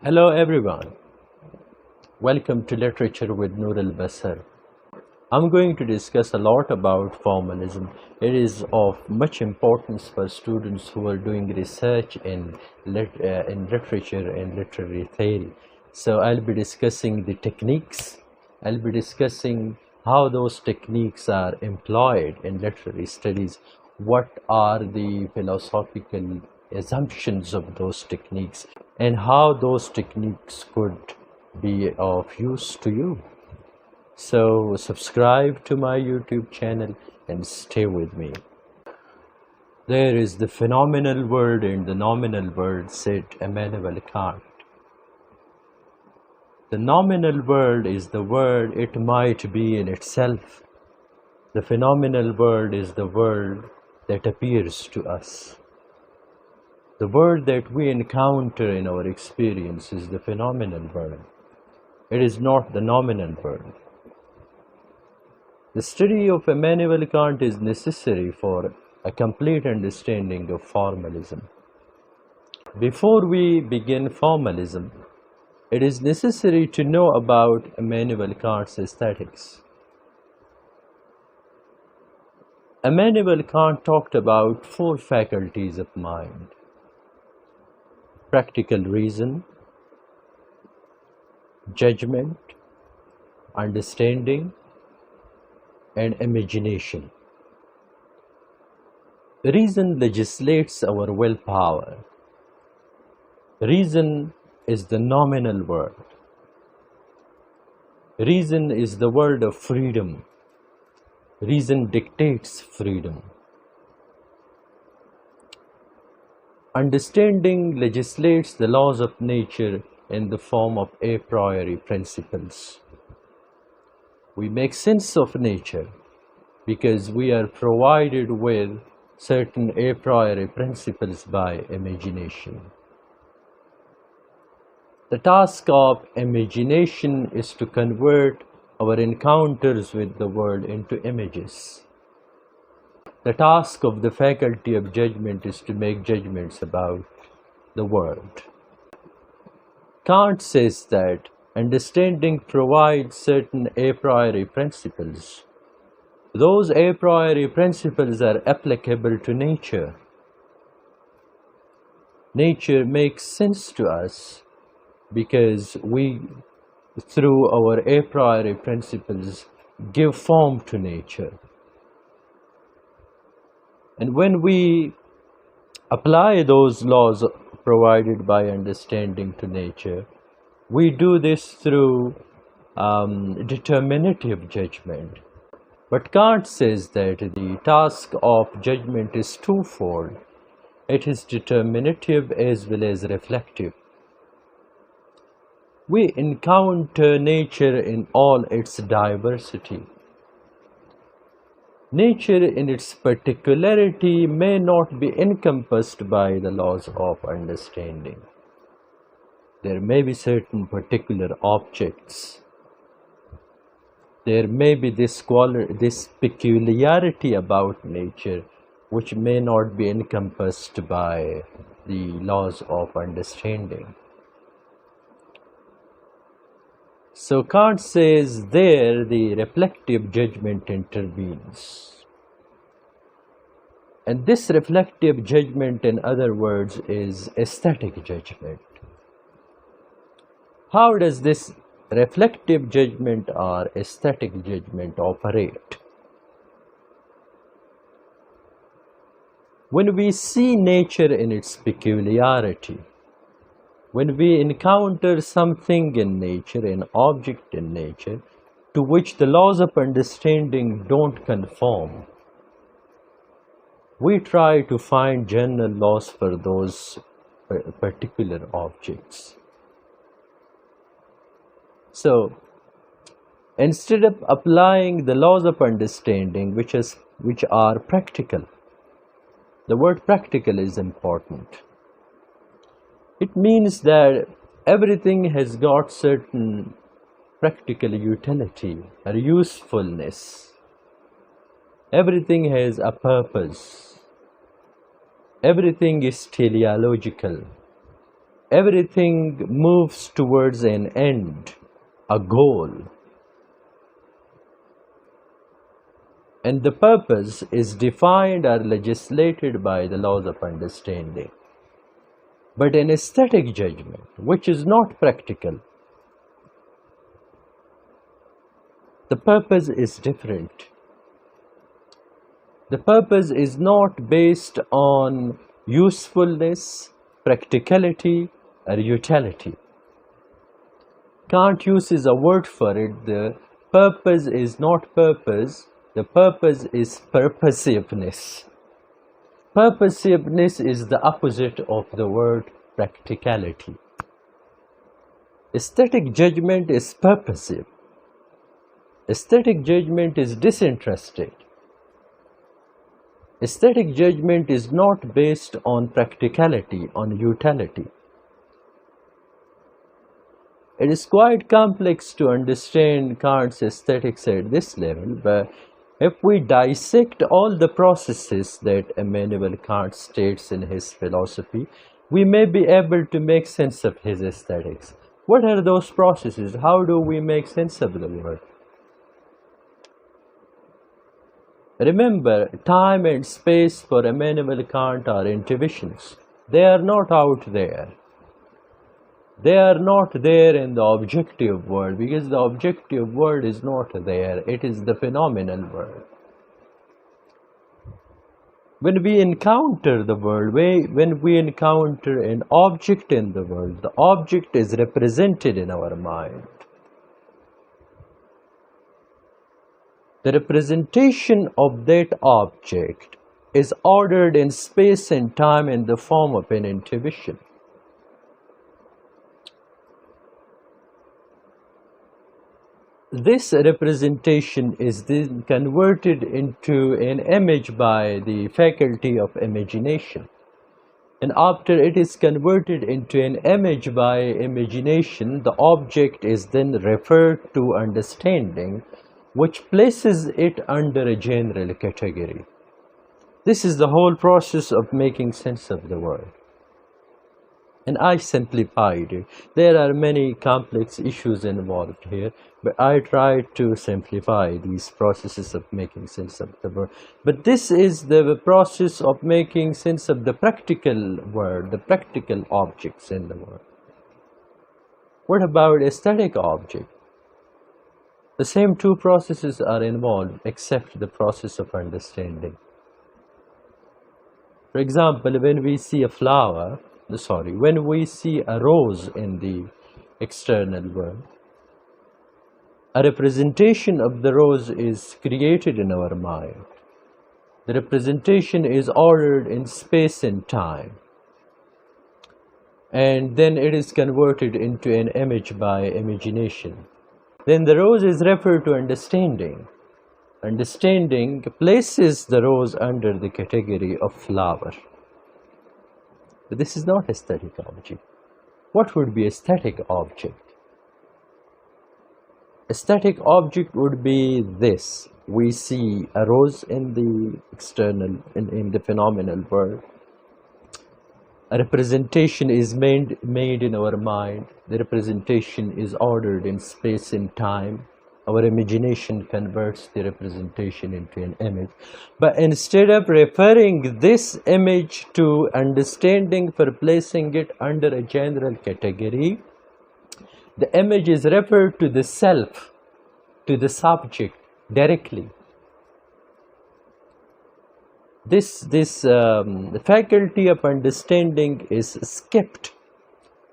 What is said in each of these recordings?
Hello everyone, welcome to Literature with Noor al-Basar. I'm going to discuss a lot about formalism. It is of much importance for students who are doing research in literature and literary theory. So I'll be discussing the techniques. I'll be discussing how those techniques are employed in literary studies. What are the philosophical assumptions of those techniques and how those techniques could be of use to you. So subscribe to my YouTube channel and stay with me. There is the phenomenal world and the nominal world, said Immanuel Kant. The nominal world is the world it might be in itself. The phenomenal world is the world that appears to us. The world that we encounter in our experience is the phenomenal world. It is not the nominal world. The study of Immanuel Kant is necessary for a complete understanding of formalism. Before we begin formalism, it is necessary to know about Immanuel Kant's aesthetics. Immanuel Kant talked about 4 faculties of mind: practical reason, judgment, understanding, and imagination. Reason legislates our willpower. Reason is the nominal world. Reason is the world of freedom. Reason dictates freedom. Understanding legislates the laws of nature in the form of a priori principles. We make sense of nature because we are provided with certain a priori principles by imagination. The task of imagination is to convert our encounters with the world into images. The task of the faculty of judgment is to make judgments about the world. Kant says that understanding provides certain a priori principles. Those a priori principles are applicable to nature. Nature makes sense to us because we, through our a priori principles, give form to nature. And when we apply those laws provided by understanding to nature, we do this through determinative judgment. But Kant says that the task of judgment is twofold. It is determinative as well as reflective. We encounter nature in all its diversity. Nature in its particularity may not be encompassed by the laws of understanding. There may be certain particular objects. There may be this peculiarity about nature which may not be encompassed by the laws of understanding. So Kant says there the reflective judgment intervenes. And this reflective judgment, in other words, is aesthetic judgment. How does this reflective judgment or aesthetic judgment operate? When we see nature in its peculiarity, when we encounter something in nature, an object in nature, to which the laws of understanding don't conform, we try to find general laws for those particular objects. So, instead of applying the laws of understanding which are practical, the word practical is important. It means that everything has got certain practical utility or usefulness. Everything has a purpose. Everything is teleological. Everything moves towards an end, a goal. And the purpose is defined or legislated by the laws of understanding. But an aesthetic judgment, which is not practical, the purpose is different. The purpose is not based on usefulness, practicality, or utility. Kant uses a word for it. The purpose is not purpose, the purpose is purposiveness. Purposiveness is the opposite of the word practicality. Aesthetic judgment is purposive. Aesthetic judgment is disinterested. Aesthetic judgment is not based on practicality, on utility. It is quite complex to understand Kant's aesthetics at this level, but if we dissect all the processes that Immanuel Kant states in his philosophy, we may be able to make sense of his aesthetics. What are those processes? How do we make sense of the world? Remember, time and space for Immanuel Kant are intuitions. They are not out there. They are not there in the objective world, because the objective world is not there. It is the phenomenal world. When we encounter the world, when we encounter an object in the world, the object is represented in our mind. The representation of that object is ordered in space and time in the form of an intuition. This representation is then converted into an image by the faculty of imagination. And after it is converted into an image by imagination, the object is then referred to understanding, which places it under a general category. This is the whole process of making sense of the world. And I simplified it. There are many complex issues involved here, but I tried to simplify these processes of making sense of the world. But this is the process of making sense of the practical world, the practical objects in the world. What about aesthetic object? The same two processes are involved, except the process of understanding. For example, when we see a flower, when we see a rose in the external world, a representation of the rose is created in our mind. The representation is ordered in space and time, and then it is converted into an image by imagination. Then the rose is referred to understanding. Understanding places the rose under the category of flower. But this is not aesthetic object. What would be aesthetic object? Aesthetic object would be this. We see a rose in the external, in the phenomenal world. A representation is made in our mind. The representation is ordered in space and time. Our imagination converts the representation into an image. But instead of referring this image to understanding for placing it under a general category, the image is referred to the self, to the subject directly. The faculty of understanding is skipped.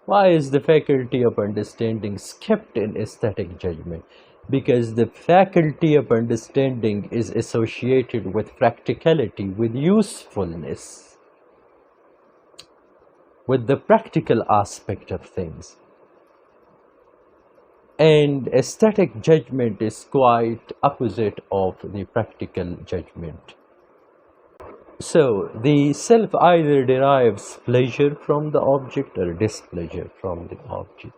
Why is the faculty of understanding skipped in aesthetic judgment? Because the faculty of understanding is associated with practicality, with usefulness, with the practical aspect of things. And aesthetic judgment is quite opposite of the practical judgment. So the self either derives pleasure from the object or displeasure from the object.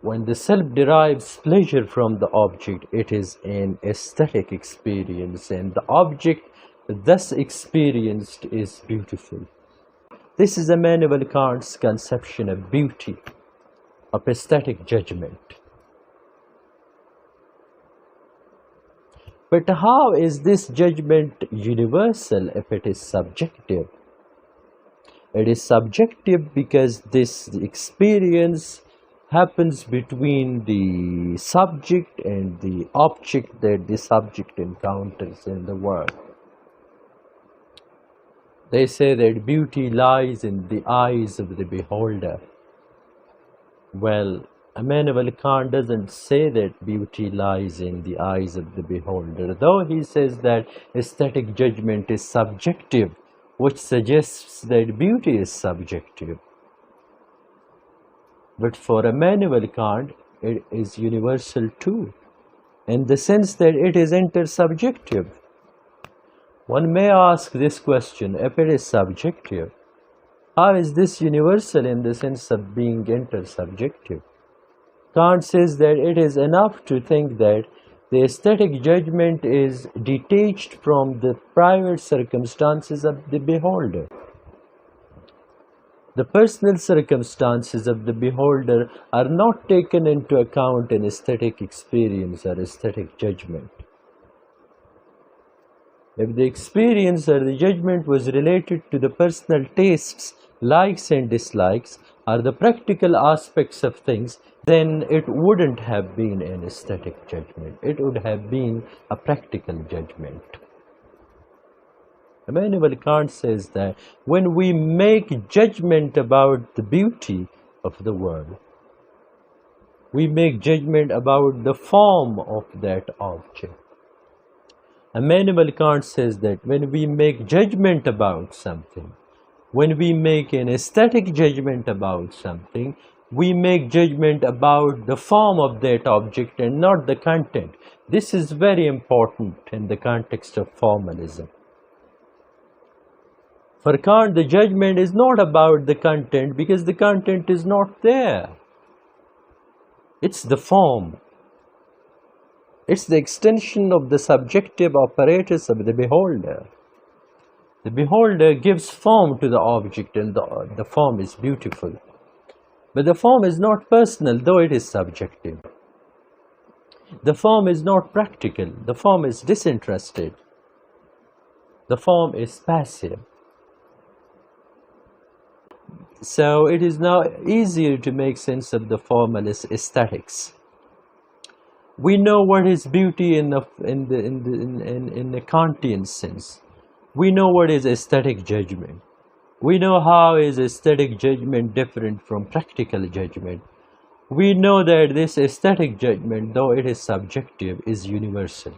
When the self derives pleasure from the object, it is an aesthetic experience, and the object thus experienced is beautiful. This is Immanuel Kant's conception of beauty, of aesthetic judgment. But how is this judgment universal if it is subjective? It is subjective because this experience happens between the subject and the object that the subject encounters in the world. They say that beauty lies in the eyes of the beholder. Well, Immanuel Kant doesn't say that beauty lies in the eyes of the beholder, though he says that aesthetic judgment is subjective, which suggests that beauty is subjective. But for Immanuel Kant, it is universal too, in the sense that it is intersubjective. One may ask this question: if it is subjective, how is this universal in the sense of being intersubjective? Kant says that it is enough to think that the aesthetic judgment is detached from the private circumstances of the beholder. The personal circumstances of the beholder are not taken into account in aesthetic experience or aesthetic judgment. If the experience or the judgment was related to the personal tastes, likes and dislikes, or the practical aspects of things, then it wouldn't have been an aesthetic judgment. It would have been a practical judgment. Immanuel Kant says that when we make judgment about the beauty of the world, we make judgment about the form of that object. Immanuel Kant says that when we make judgment about something, when we make an aesthetic judgment about something, we make judgment about the form of that object and not the content. This is very important in the context of formalism. For Kant, the judgment is not about the content because the content is not there. It's the form. It's the extension of the subjective apparatus of the beholder. The beholder gives form to the object and the form is beautiful. But the form is not personal, though it is subjective. The form is not practical. The form is disinterested. The form is passive. So it is now easier to make sense of the formalist aesthetics. We know what is beauty in the Kantian sense. We know what is aesthetic judgment. We know how is aesthetic judgment different from practical judgment. We know that this aesthetic judgment, though it is subjective, is universal.